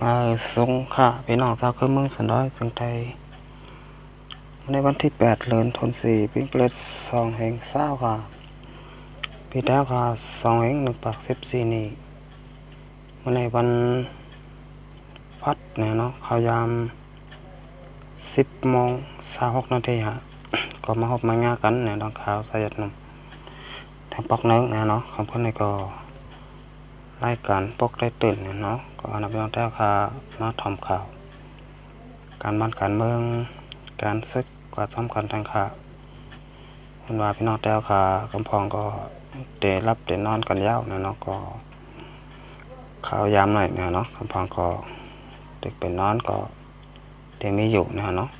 มาส่งค่ะพี่น้องชาวคือเมืองสันดอยเพียงไทยในวันที่8 เดือนธันวาคมปีเกิด2/20ค่ะปีแล้วค่ะ2/1/14นี้ในวันพัดเนี่ยเนาะข่าวยาม10:26 นาทีฮะก็มาพบมางานกันเนี่ยน้องข่าวสายหนุ่มทางปอกเนื้อเนี่ยเนาะคำพูดในก็รายการปกได้ตื่นเนี่ยเนาะก็นับเป็นแท้ค่ะมาทำข่าวการบ้านการเมืองการศึกกว่าสำคัญทางค่ะคุณว่าพี่น้องแต้วค่ะกำพองก็เตะรับเตะนอนกันยาวเนี่ยเนาะก็ข่าวยามหน่อยเนี่ยเนาะกำพองก็ตึกเป็นนอนก็เตะมีอยู่เนี่ยเนาะ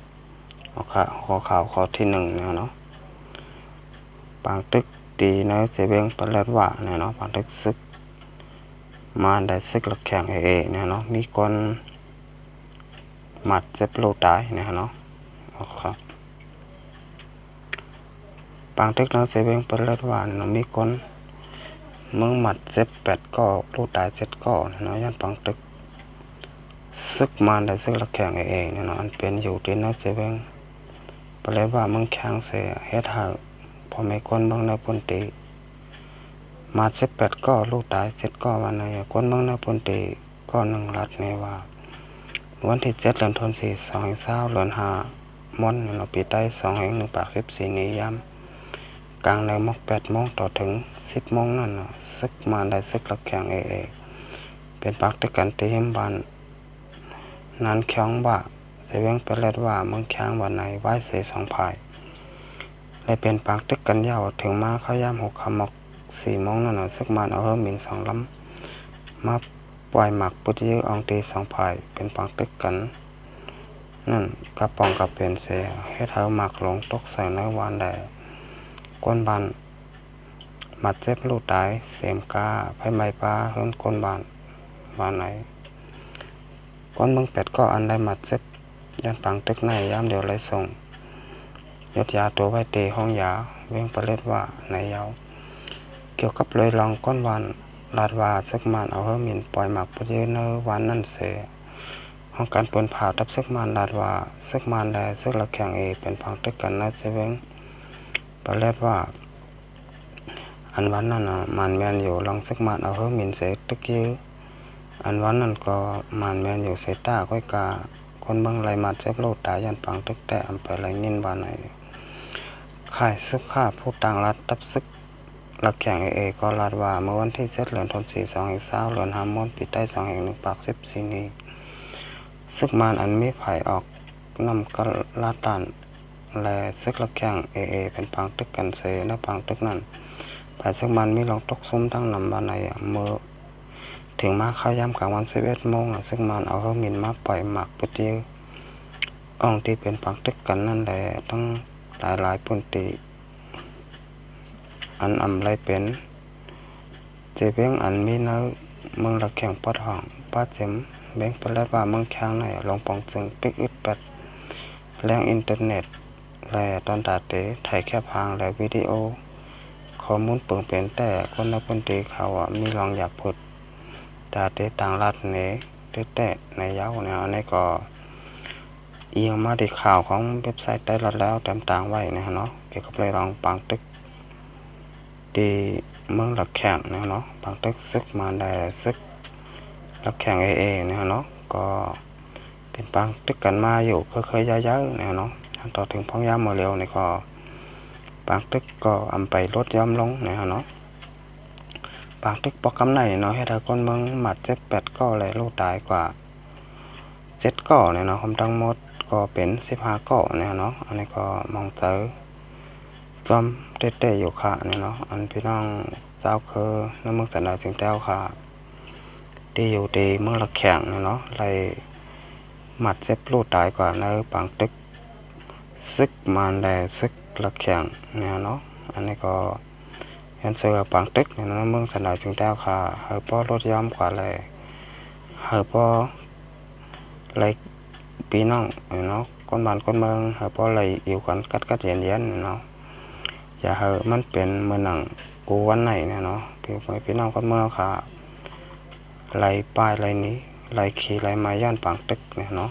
ข้อข่าวข้อที่1เนี่ยเนาะปางตึกตีในเสเบงปลัดว่าเนี่ยเนาะปางตึกซึกมาได้ซึกหลักแข่งเนี่ยเนาะมีคนหมัดเจ็บโลตายเนี่ยเนาะครับปางตึกในเสเบงปลัดว่าเนี่ยเนาะมีคนมึงหมัดเจ็บ8 ก้อโลตาย7 ก้อเนี่ยเนาะยันปางตึกซึกมาได้ซึกหลักแข่งเนี่ยเนาะอันเป็นอยู่ที่ในเสเบงปลัดว่ามึงแข่งเสียเฮ็ดหาพอไม่คนบางในปนตีมา18 ก้อลูกตาย7 ก้อวันในคนบางในปนตีก้อ1 รัดในว่าวันที่7 เดือนธันวาคม2/20เดือน5ม่อนเราปีใต้2/1/14นี้ย้ำกลางในมก8 โมงต่อถึง10 โมงนั่นซึกมาได้ซึกหลักแข่งเป็นปักตะกันตีหิมบานนั้นแข็งบ่าเสเวงไปเล็ดว่ามึงแข็งวันในไหว้เส2 ภายและเป็นปักตึกกันยาวถึงมาเข้ายาม6 ค่ำมก4 โมงนั่นซึกมาเอาเฮิร์มิน2 ลำมาปล่อยหมักปุจยือองตี2 ภายเป็นปักตึกกันนั่นกระป๋องกับเป็นเสให้เท้าหมักลงตกใส่ในวันแดดก้นบานหมัดเจ็บลูกตายเสียมกาไผ่ไม้ปลาเฮิร์นก้นบานไหนก้นมึง8 ก็อันได้หมัดเจ็บยันปังตึกในย้ำเดี๋ยวไรส่งยดยาตัวไว้เตะห้องยาเว้งประเล็ดว่าในเยาเกี่ยวกับเลยลองก้นวันลาดว่าซึกมันเอาเฮิร์มินปล่อยหมักปุจยือในวันนั่นเสห้องการปนผ่าทับซึกมันลาดว่าซึกมันได้ซึกหลักแข่งเป็นพังตึกกันนะเสเวงประเล็ดว่าอันวันนั้นมันแมนอยู่ลองซึกมันเอาเฮิร์มินเสตึกยื้ออันวันนั้นก็มันแมนอยู่เสต้าก้อยกาคนบางไรมาเจ็บโลดตายยันปังตึกแต่อำเภอไรนินบานไหนข่ายซึกข้าผู้ต่างรัฐทับซึกหลักแข่งก็ลาดว่าเมื่อวันที่7 เดือนธันวาคม2/20เดือน5 ม่อนปีใต้2/1/14นี้ซึกมันอันมีไผ่ออกนำกลาตันและซึกหลักแข่งเป็นปังตึกกันเสนปังตึกนั้นไผ่ซึกมันมีลองตกซุ้มทั้งนำบานในเมื่อถึงมาเข้ายามกลางวัน11 โมงซึ่งมันเอาเฮิร์มินมาปล่อยหมักปุจยืออ่องที่เป็นปักตึกกันนั่นแหละทั้งหลายปุ่นตีอันอำไรเป็นเจเบ้งอันมีเนื้อเมืองหลักแข่งปอดห้องป้าเจมเบ้งไปแล้วว่าเมืองแข้งในลงปองจึงปิกอึดปัดแรงอินเทอร์เน็ตและตอนตาเตะถ่ายแคบหางและวิดีโอข้อมูลเปิงเป็นแต่คนในปุ่นตีเขามีลองอยากผุดตาเตะต่างรัฐเนแต่ในเย้าเนี่ยอันนี้ก็เอียงมาที่ข่าวของเว็บไซต์ได้แล้วเต็มต่างไว้นะเนาะเกี่ยวกับเรื่องรองปังตึกที่เมืองหลักแข่งนะเนาะปังตึกซึกมาได้ซึกหลักแข่งนะเนาะก็เป็นปังตึกกันมาอยู่เคยย้ายๆนะเนาะต่อถึงพ้องย่ำมาเร็วนี่ก็ปังตึกก็อำไปลดย่อมลงนะเนาะปังตึกปอกกำไหนเนาะให้ถ้าคนเมืองหมัด7 8 ก็เลยลูกตายกว่า7 ก้อเนี่ยเนาะทั้งหมดก็เป็น15 ก้อเนี่ยเนาะอันนี้ก็มองเตอจอมเตะอยู่ค่ะเนี่ยเนาะอันพี่น้องเจ้าคือน้ำเมืองสันดอยจึงเจ้าค่ะที่อยู่ที่เมืองหลักแข่งเนี่ยเนาะไรหมัดเจ็บลูกตายกว่าในปังตึกซึกมันแดซึกหลักแข่งเนี่ยเนาะอันนี้ก็ยันเสือปังตึกเนี่ยเมืองสันดอยจึงเจ้าค่ะเฮอป้อรถย้อมกว่าเลยเฮอป้อไรพี่น้องเนาะคนบ้านคนเมืองเฮาพอไหลอยู่กันกัดเย็นเนาะอย่าเฮามันเป็นเมื่อหนังกูวันไหนเนาะพี่น้องคนเมืองค่ะไหลปลายไหลนี้ ไหลขี่ไหลมาย่านปางตึกเนี่ยเนาะ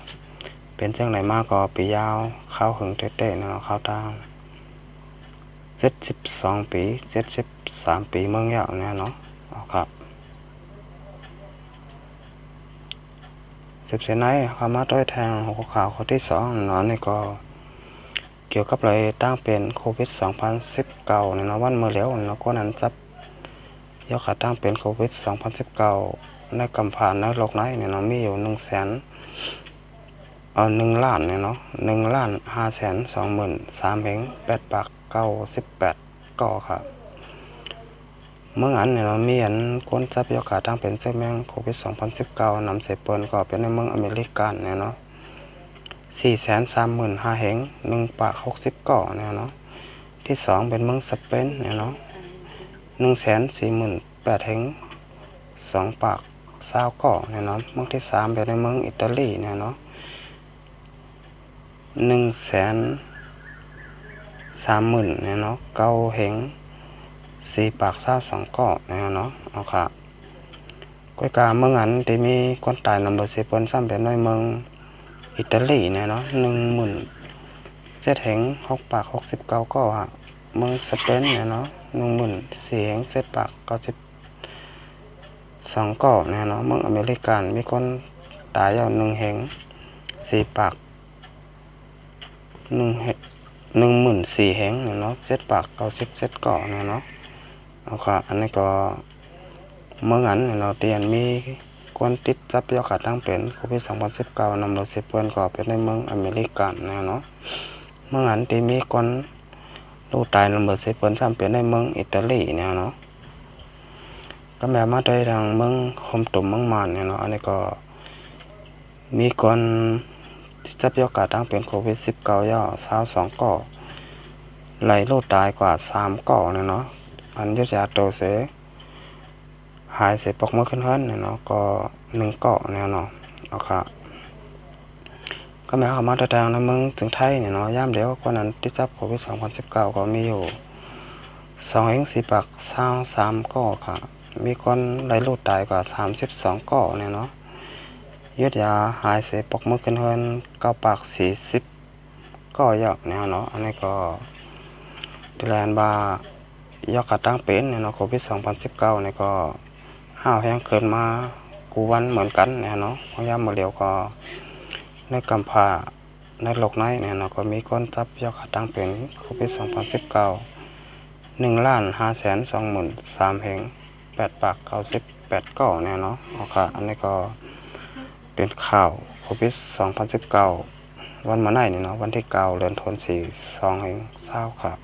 เป็นจังไหลมากก็ปียาวเข้าหึงเต้ๆเนาะเข้าตาง72 ปี73 ปีเมืองยาวเนี่ยเนาะครับสืบเสนายเข้ามาต้อยแทงหัวข่าวข้อที่2เนาะนี่ก็เกี่ยวกับเลยตั้งเป็นโควิด2019เนี่ยเนาะวันเมื่อแล้วเนาะก็นั้นจับยอดขาตั้งเป็นโควิด2019ในกำผ่านในโลกนี้เนี่ยเนาะมีอยู่100,000 1 ล้านเนี่ยเนาะ1,523,300 8 ปาก 98 ก่อครับเมื่ออันเนี่ยเรามีอันคนจับยอดขาตั้งเป็นเชื้อแมงโควิด2019นำเสพเปิลก็เป็นในเมืองอเมริกันเนี่ยเนาะ435,000 แห่ง1 ปาก 60 ก่อเนี่ยเนาะที่2เป็นเมืองสเปนเนี่ยเนาะ148,000 แห่ง2 ปาก 20 ก่อเนี่ยเนาะเมืองที่3เป็นในเมืองอิตาลีเนี่ยเนาะ130,000เนี่ยเนาะ9 แห่ง4 ปาก 22 ก่อเนี่ยเนาะเอาค่ะก้อยกาเมืองอันที่มีคนตายนำเบอร์เซเปิลซ้ำเป็นในเมืองอิตาลีเนี่ยเนาะ17,000 แห่ง6 ปาก 69 ก่อฮะเมืองสเปนเนี่ยเนาะ14,000 แห่ง7 ปาก 92 ก่อเนี่ยเนาะเมืองอเมริกันมีคนตายอยู่1 แห่ง4 ปาก14,000 แห่งเนี่ยเนาะ7 ปาก 97 ก่อเนี่ยเนาะเอาค่ะอันนี้ก็เมื่องั้นเนี่ยเนาะเตียนมีคนติดจับยอดขาตั้งเป็นโควิด2019นำเราเสพเปิลก็เป็นในเมืองอเมริกันเนี่ยเนาะเมื่องั้นที่มีคนลูกตายนำเราเสพเปิลซ้ำเป็นในเมืองอิตาลีเนี่ยเนาะก็แม้มาได้ทางเมืองคมตุ่มเมืองมานเนี่ยเนาะอันนี้ก็มีคนจับยอดขาตั้งเป็นโควิด19ย่อ22 ก่อไหลลูกตายกว่า3 ก่อเนี่ยเนาะอันยุทธยาโตเสหายเสปกเมื่อขึ้นเฮิรนเนี่ยเนาะก็1 เกาะเนี่ยเนาะเอาค่ะก็แม้เขามาตรฐานในเมืองถึงไทยเนี่ยเนาะย่ามเดียวคนนั้นที่จับโควิด2019ก็มีอยู่2 แห่ง4 ปาก 23 ก่อค่ะมีคนไหลลูกตายกว่า32 ก่อเนี่ยเนาะยุทธยาหายเสปกเมื่อขึ้นเฮิรน9 ปาก 40 ก่อยอกเนี่ยเนาะอันนี้ก็ที่แลนบายอกขาตั้งเป็นเนี่ยเนาะโควิด2019เนี่ยก็5 แห่งเกินมากูวันเหมือนกันเนี่ยเนาะพยายามมาเร็วก็ในกำพาในโลกนี้เนี่ยเนาะก็มีคนจับยอดขาตั้งเป็นโควิด2019 1,523,300 แห่ง8 ปาก 98 ก่อเนี่ยเนาะเอาค่ะอันนี้ก็เป็นข่าวโควิด2019วันมาไหนเนี่ยเนาะวันที่9 เดือนธันวาคม2020ครับ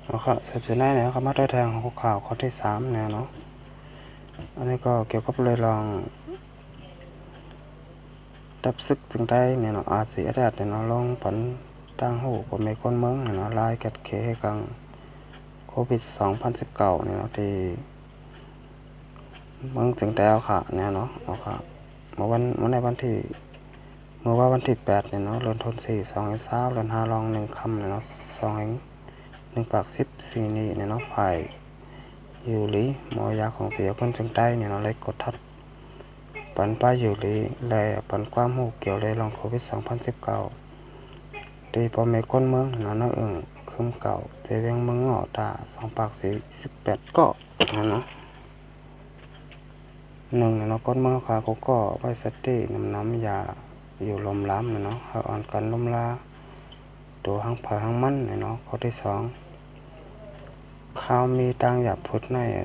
แล้วก็สืบเสนเนี่ยเขามาได้แทงของข่าวข้อที่3เนี่ยเนาะอันนี้ก็เกี่ยวกับเลยลองดับซึกจึงได้เนี่ยเนาะอาศีอาดเนี่ยเนาะลงผลตั้งหูก็ไม่คนเมืองเนี่ยเนาะลายกัดเคให้กังโควิด2019เนี่ยเนาะที่เมืองจึงได้ค่ะเนี่ยเนาะเอาค่ะเมื่อในวันที่วันที่8เนี่ยเนาะเดือนธันวาคม2020เดือน5รอง1 ค่ำเนี่ยเนาะ1 ปาก 14นี่เนี่ยเนาะฝ่ายอยู่หลีหมอยาของเสียคนจึงได้เนี่ยเนาะเลยกดทับปันป้ายอยู่หลีและปันความหูเกี่ยวเลยลองโควิด2019ตีพอเมก้นเมืองเนาะนั่งคืมเก่าเจเวงเมืองงอตา2 ปาก 48 ก็เนาะ1เนาะก้นเมืองขาก็ไว้สติน้ำยาอยู่ลมล้ำเนาะเขาอ่อนกันลมลาตัวหังผาหังมันเนาะข้อที่2ข้าวมีตังหยาบพุด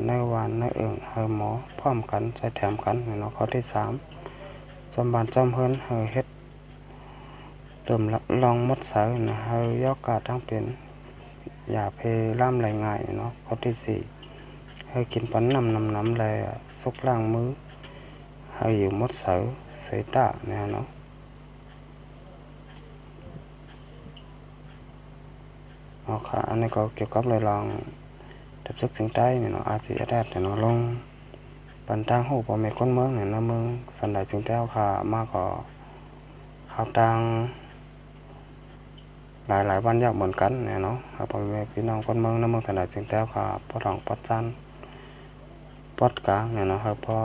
ในวันในเฮอหมอพร้อมกันใช้แถมกันเนาะข้อที่3จำบานจำเฮิรนเฮอเฮ็ดเติมลองมดสายนะเฮอยอกกาทั้งเป็นอย่าเพล่ำไหลง่ายเนาะข้อที่4เฮอกินปันน้ำแลซุกล่างมือเฮออยู่มดสายเสยตาเนี่ยเนาะเอาค่ะอันนี้ก็เกี่ยวกับเลยลองดับซึกจึงได้เนี่ยเนาะอาศีอาดเนี่ยเนาะลงปันตั้งหูพอไม่คนเมืองเนี่ยนะเมืองสันไดจึงได้ค่ะมากกว่าข่าวตังหลายวันยากเหมือนกันเนี่ยเนาะครับพ่อแม่พี่น้องคนเมืองนะเมืองสันไดจึงได้ค่ะปอดหลองปอดจันปอดกลางเนี่ยเนาะครับพอ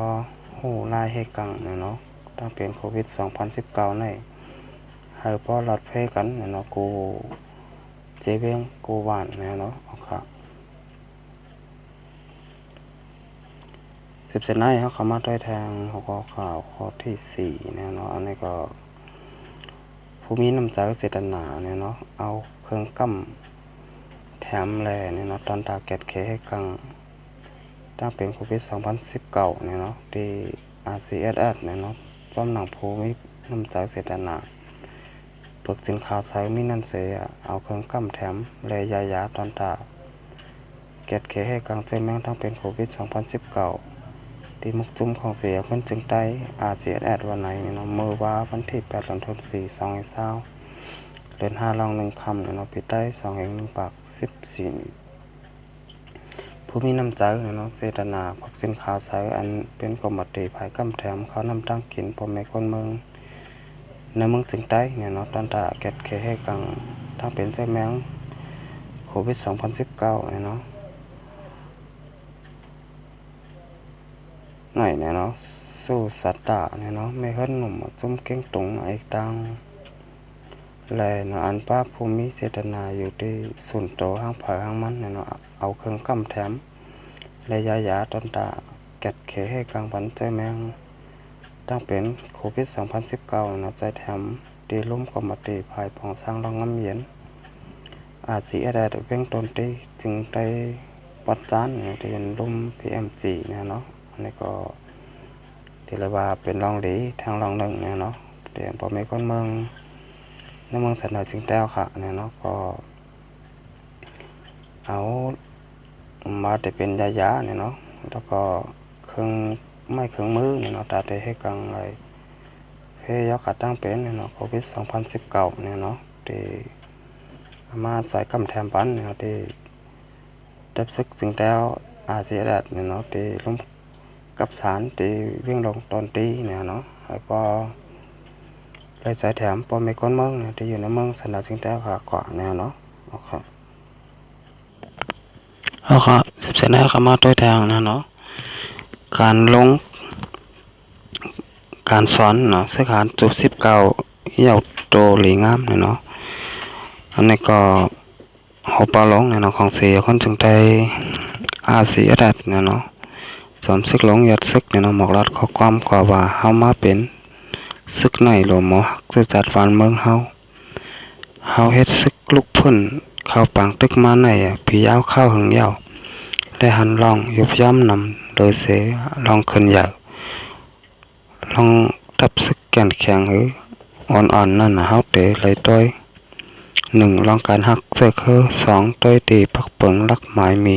ห หูลายให้กังเนาะตั้งเป็นโควิด2019ในให้พอหลอดเพกันเนาะกูเจเวียงกูหวานเนาะครับ10เซนไนเขาเข้ามาด้วยทางหัวข่าวข้อที่4เนาะอันนี้ก็ผู้มีน้ำใจเสตนาเนาะเอาเครื่องกั้มแถมแลเนาะตอนตาเก็ดเคให้กังตั้งเป็นโควิด2019เนาะที่ RCSS เนาะจอมหนังผู้มีน้ำใจเสตนาปึกสินค้าใช้มีนั่นเสียเอาเครื่องกั้มแถมแลยาตอนตาเก็ดเคให้กังเจแมงทั้งเป็นโควิด2019ที่มุกจุ่มของเสียคนจึงได้RCSSวันไหนเนาะมือว่าวันที่8 ธันวาคม 2020เดือน5ลอง1คำเนาะปีใต้2แห่ง1ปาก14ผู้มีน้ำใจเนาะเจตนาพักสินค้าใช้อันเป็นกรมติภายกำแถมเขานำตั้งกินพ่อแม่คนเมืองในเมืองจึงได้เนาะตอนตาเก็ดเคให้กังทั้งเป็นเจ้าแมงโควิด2019เนาะไหนเนาะสู้สัตตาเนาะไม่ขึ้นหนุ่มจุ่มเก่งตรงไอ้ตังแลเนาะอันป้าภูมิเจตนาอยู่ที่ส่วนโตห้างผาห้างมันเนาะเอาเครื่องกั้มแถมและยาตอนตาเก็ดเคให้กังบันเจ้าแมงตั้งเป็นโควิด2019เนาะใจแถมตีลุ่มกรมติภายของสร้างรองน้ำเย็นอาจสีอะไรเว้งตนตีจึงได้ปัดจานเนี่ยที่เป็นลุ่ม PMG เนาะอันนี้ก็ที่เรียกว่าเป็นรองหลีทางรองหนึ่งเนาะเดี๋ยวพอไม่คนเมืองในเมืองสันนิษฐานจึงแต้วค่ะเนาะก็เอามาแต่เป็นยาเนาะแล้วก็เครื่องมือเนาะตาได้ให้กังอะไรให้ยกขาตั้งเป็นเนาะโควิด2019เนาะที่มาใส่กำแถมปันเนาะที่ดับซึกจึงแต้วRCSSเนาะที่ลุ่มกับสารที่วิ่งลงตอนตีเนาะแล้วก็เลยใส่แถมพอไม่ก้นเมืองที่อยู่ในเมืองสันนิษฐานจึงแต้วค่ะกว่าเนาะโอเค10เซนเข้ามาด้วยทางเนาะการสอนเนาะสถานจุด19เย่าโตหลีงามเนาะอันนี้ก็หัวปลาหลงเนาะของเสียคนจึงได้RCSSเนาะสอนซึกหลงยัดซึกเนาะหมอกรัดข้อความกว่าเฮามาเป็นซึกในหลวงหมอฮักจะจัดวันเมืองเฮาเฮ็ดซึกลุกพุ่นเข้าปังตึกมาในพี่ยาวเข้าหึงยาวได้หันลองยุบย่ำนำโดยเสลองขึ้นใหญ่ลองทับซึกแก่นแข็งหรืออ่อนนั่นเฮาเตะเลยต้อย1ลองการหักเสื้อคือ2ต้อยตีปักเปิงลักหมายมี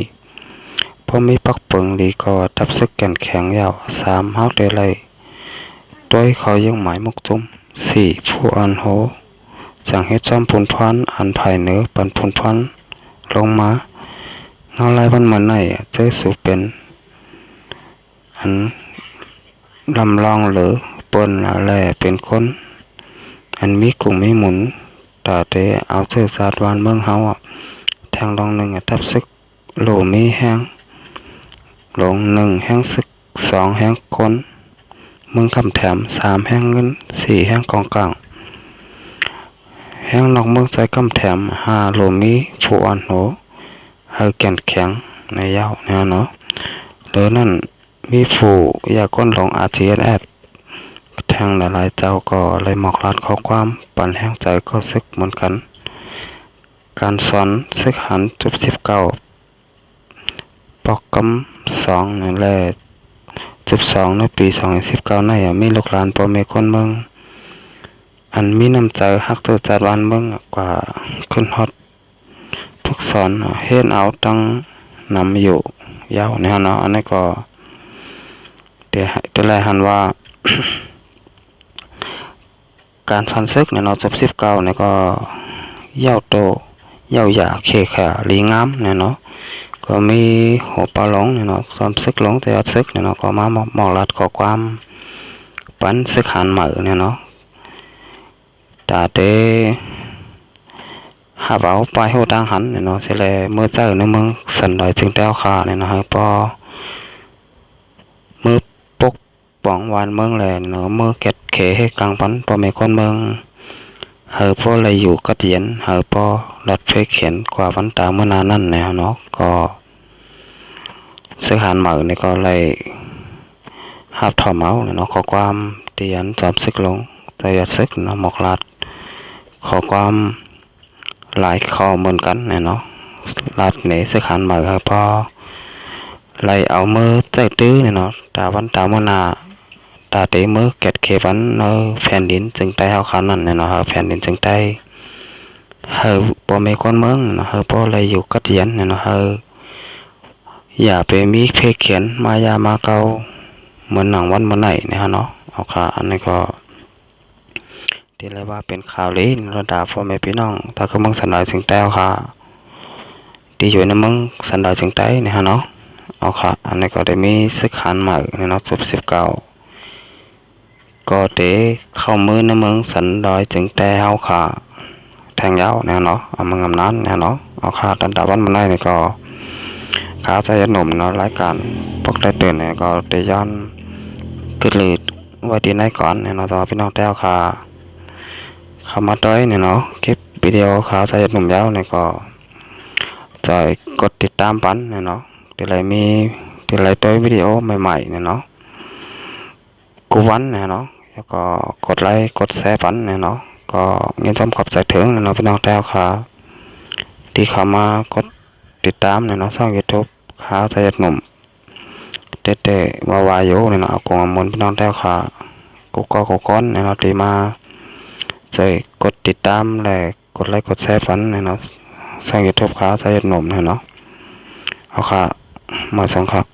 พอมีปักเปิงดีก็ทับซึกแก่นแข็งยาว3เฮาเตะเลยต้อยเขายังหมายมุกจุ่ม4ผู้อ่อนโหจังเฮ็ดจอมพุนพรอันภายเหนือปันพุนพรลงมาเงาลายวันเหมือนไหนเจอสู่เป็นอันลำลองหรือปนอะไรเป็นคนอันมีกลุ่มมีหมุนตาเตเอาเสื้อสาดวานเมืองเฮาแทงลอง1ทับซึกโหลมีแห้งลง1แห้งซึก2แห้งคนเมืองคำแถม3แห้งเงิน4แห้งกองกลางแห้งนอกเมืองใจกำแถม5โหลมีผู้อ่อนโหให้แก่นแข็งในยาวเนาะหรือนั่นมีฝูยาก้นหลงRCSSแทงหลายเจ้าก็เลยหมอกรัดข้อความปั่นแห้งใจก็ซึกเหมือนกันการสอนซึกหันจุด19ปอกกำ2นี่แหละ12ในปี2019ในมีลูกหลานพ่อแม่คนเมืองอันมีน้ำใจฮักตัวจัดวันเมืองกว่าขึ้นฮอตทุกสอนเฮ็ดเอาตั้งนำอยู่ยาวเนาะอันนี้ก็เดี๋ยวแลหันว่า การสอนซึกเนาะ19เนี่ยก็ยาวโตยาวหยาเคขาลีงามเนาะก็มีหัวปลาหลงเนาะสอนซึกหลงแต่ซึกเนาะก็มาหมอกรัดข้อความปันซึกหันเหมือเนาะตาเตหาเอาไปโหดังหันเนาะเสร็จแล้วเมื่อเจอในเมืองสันดอยจึงแต้วขาเนาะพอมือปก ป่องวานเมืองแลเนาะเมื่อเก็ดเขให้กลางปันพอแม่คนเมืองเฮอพอเลยอยู่กระเทียนเฮอพอรถไฟเขียนกว่าวันตาเมื่อนานั่นเนาะก็ซื้อหานเหมือนี่ก็เลยหับถอมเอาเนาะขอความเตียนจอมซึกลงแต่อย่าซึกเนาะหมอกลาดขอความหลายข้อเหมือนกันเนาะลาดเหนซื้อหานเหมือเฮอพอเลยเอามือใจตื้อเนาะตาวันตาเมื่อนาตาเตมือเก็ดเขวันเนาะแผ่นดินจึงใต้เฮาขานั่นเนาะแผ่นดินจึงใต้เฮอบ่มีคนเมืองเนาะเฮอบ่เลยอยู่กระเทียนเนาะเฮออย่าไปมีเพศเขียนมายามาเกาเหมือนหนังวันเมื่อไหนนะฮะเนาะเอาค่ะอันนี้ก็ที่เรียกว่าเป็นข่าวลี้ระดับพ่อแม่พี่น้องถ้าเขาเมืองสันดอยถึงใต้เอาค่ะที่อยู่ในเมืองสันดอยถึงใต้นะฮะเนาะเอาค่ะอันนี้ก็ได้มีศึกหันใหม่ในเนาะ19ก็ได้เข้ามือในเมืองสันดอยถึงใต้เอาค่ะแทงยาวนะเนาะเอาเมืองอำนาจนะเนาะเอาค่ะตันตะวันเมื่อไหร่นี่ก็ข้าใจหนุ่มเนาะรายการพวกได้ตื่นเนี่ยก็ได้ย้อนขึ้นเลยไว้ที่ไหนก่อนเนี่ยเนาะต่อพี่น้องแต้วค่ะเข้ามาต้อยเนี่ยเนาะคลิปวิดีโอข้าใจหนุ่มยาวเนี่ยก็จะกดติดตามปันเนี่ยเนาะที่ไรมีที่ไรต้อยวิดีโอใหม่ๆเนี่ยเนาะกูวันเนี่ยเนาะแล้วก็กดไลค์กดแชร์ปันเนี่ยเนาะก็เงินทำขอบใจถึงเนี่ยเนาะพี่น้องแต้วค่ะที่เข้ามากดติดตามเนี่ยเนาะช่อง YouTube ข้าใจหนุ่มเตะวายโยเนี่ยเนาะเอากองมนพี่น้องแต้วค่ะกูก็ก้อนเนี่ยเนาะตีมาใจกดติดตามและกดไลค์กดแชร์ฟันเนี่ยเนาะช่อง YouTube ข้าใจหนุ่มเนี่ยเนาะเอาค่ะมาส่งครับ